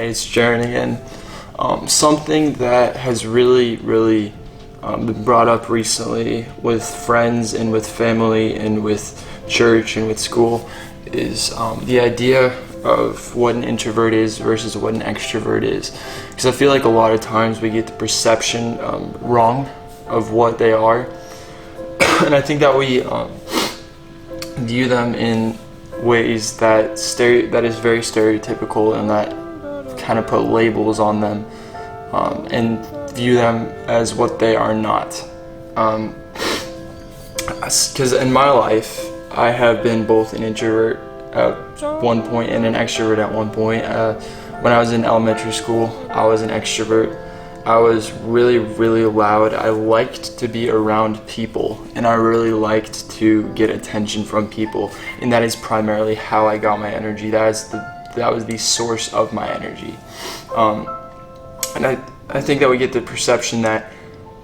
Hey, it's Jaron again. Something that has really been brought up recently with friends and with family and with church and with school is the idea of what an introvert is versus what an extrovert is. Because I feel like a lot of times we get the perception wrong of what they are. And I think that we view them in ways that is very stereotypical and that kind of put labels on them and view them as what they are not. Because in my life, I have been both an introvert at one point and an extrovert at one point. When I was in elementary school, I was an extrovert. I was really loud. I liked to be around people, and I really liked to get attention from people, and that is primarily how I got my energy. That was the source of my energy. And I think that we get the perception that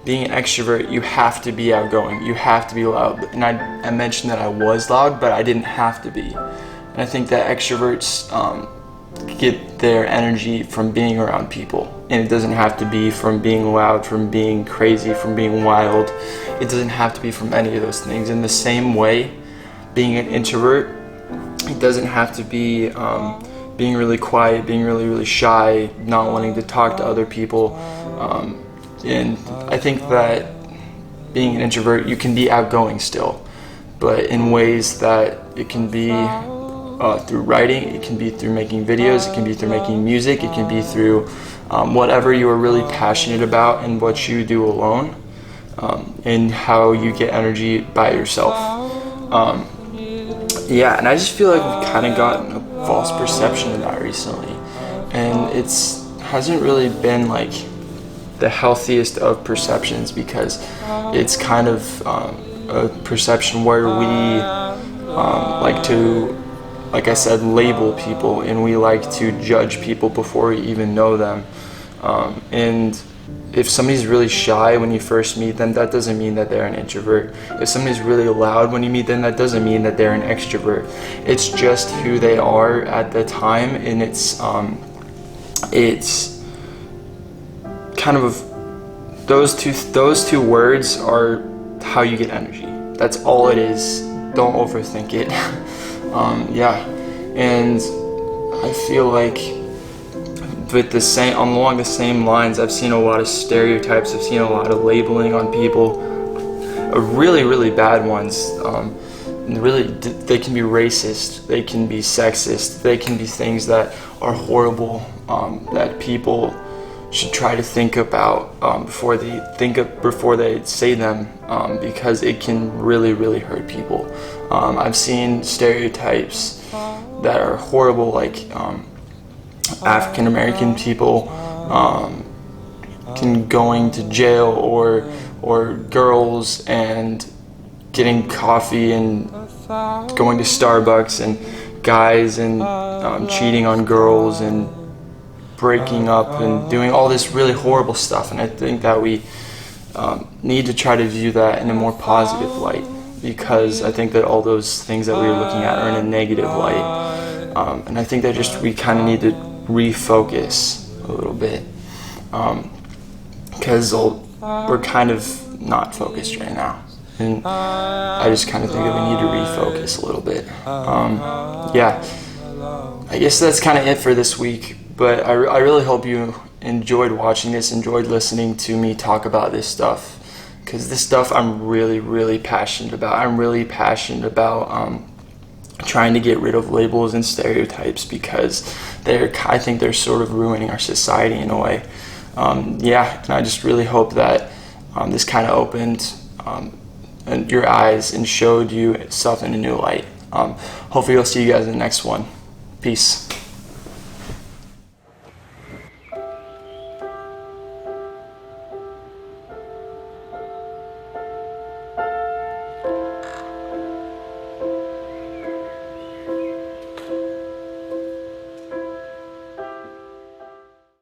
being an extrovert, you have to be outgoing, you have to be loud. And I mentioned that I was loud, but I didn't have to be. And I think that extroverts get their energy from being around people. And it doesn't have to be from being loud, from being crazy, from being wild. It doesn't have to be from any of those things. In the same way, being an introvert, it doesn't have to be being really quiet, being really shy, not wanting to talk to other people. And I think that being an introvert, you can be outgoing still, but in ways that it can be through writing, it can be through making videos, it can be through making music, it can be through whatever you are really passionate about and what you do alone, and how you get energy by yourself. Yeah, and I just feel like we've kind of gotten a false perception of that recently, and hasn't really been like the healthiest of perceptions, because it's kind of a perception where we like to, like I said, label people, and we like to judge people before we even know them. And if somebody's really shy when you first meet them, that doesn't mean that they're an introvert. If somebody's really loud when you meet them, that doesn't mean that they're an extrovert. It's just who they are at the time, and it's kind of those two words are how you get energy. That's all it is. Don't overthink it. Yeah, and I feel like along the same lines, I've seen a lot of stereotypes. I've seen a lot of labeling on people, really bad ones. They can be racist, they can be sexist, they can be things that are horrible, that people should try to think about before they say them, because it can really hurt people. I've seen stereotypes that are horrible, like African American people going to jail, or girls and getting coffee and going to Starbucks, and guys and cheating on girls and breaking up and doing all this really horrible stuff. And I think that we need to try to view that in a more positive light, because I think that all those things that we are looking at are in a negative light. And I think that we kind of need to refocus a little bit, because we're kind of not focused right now. And I just kind of think that we need to refocus a little bit. Yeah, I guess that's kind of it for this week. But I really hope you enjoyed watching this, enjoyed listening to me talk about this stuff, because this stuff I'm really passionate about. I'm really passionate about trying to get rid of labels and stereotypes, because I think they're sort of ruining our society in a way. Yeah, and I just really hope that this kind of opened your eyes and showed you stuff in a new light. Hopefully I'll see you guys in the next one. Peace.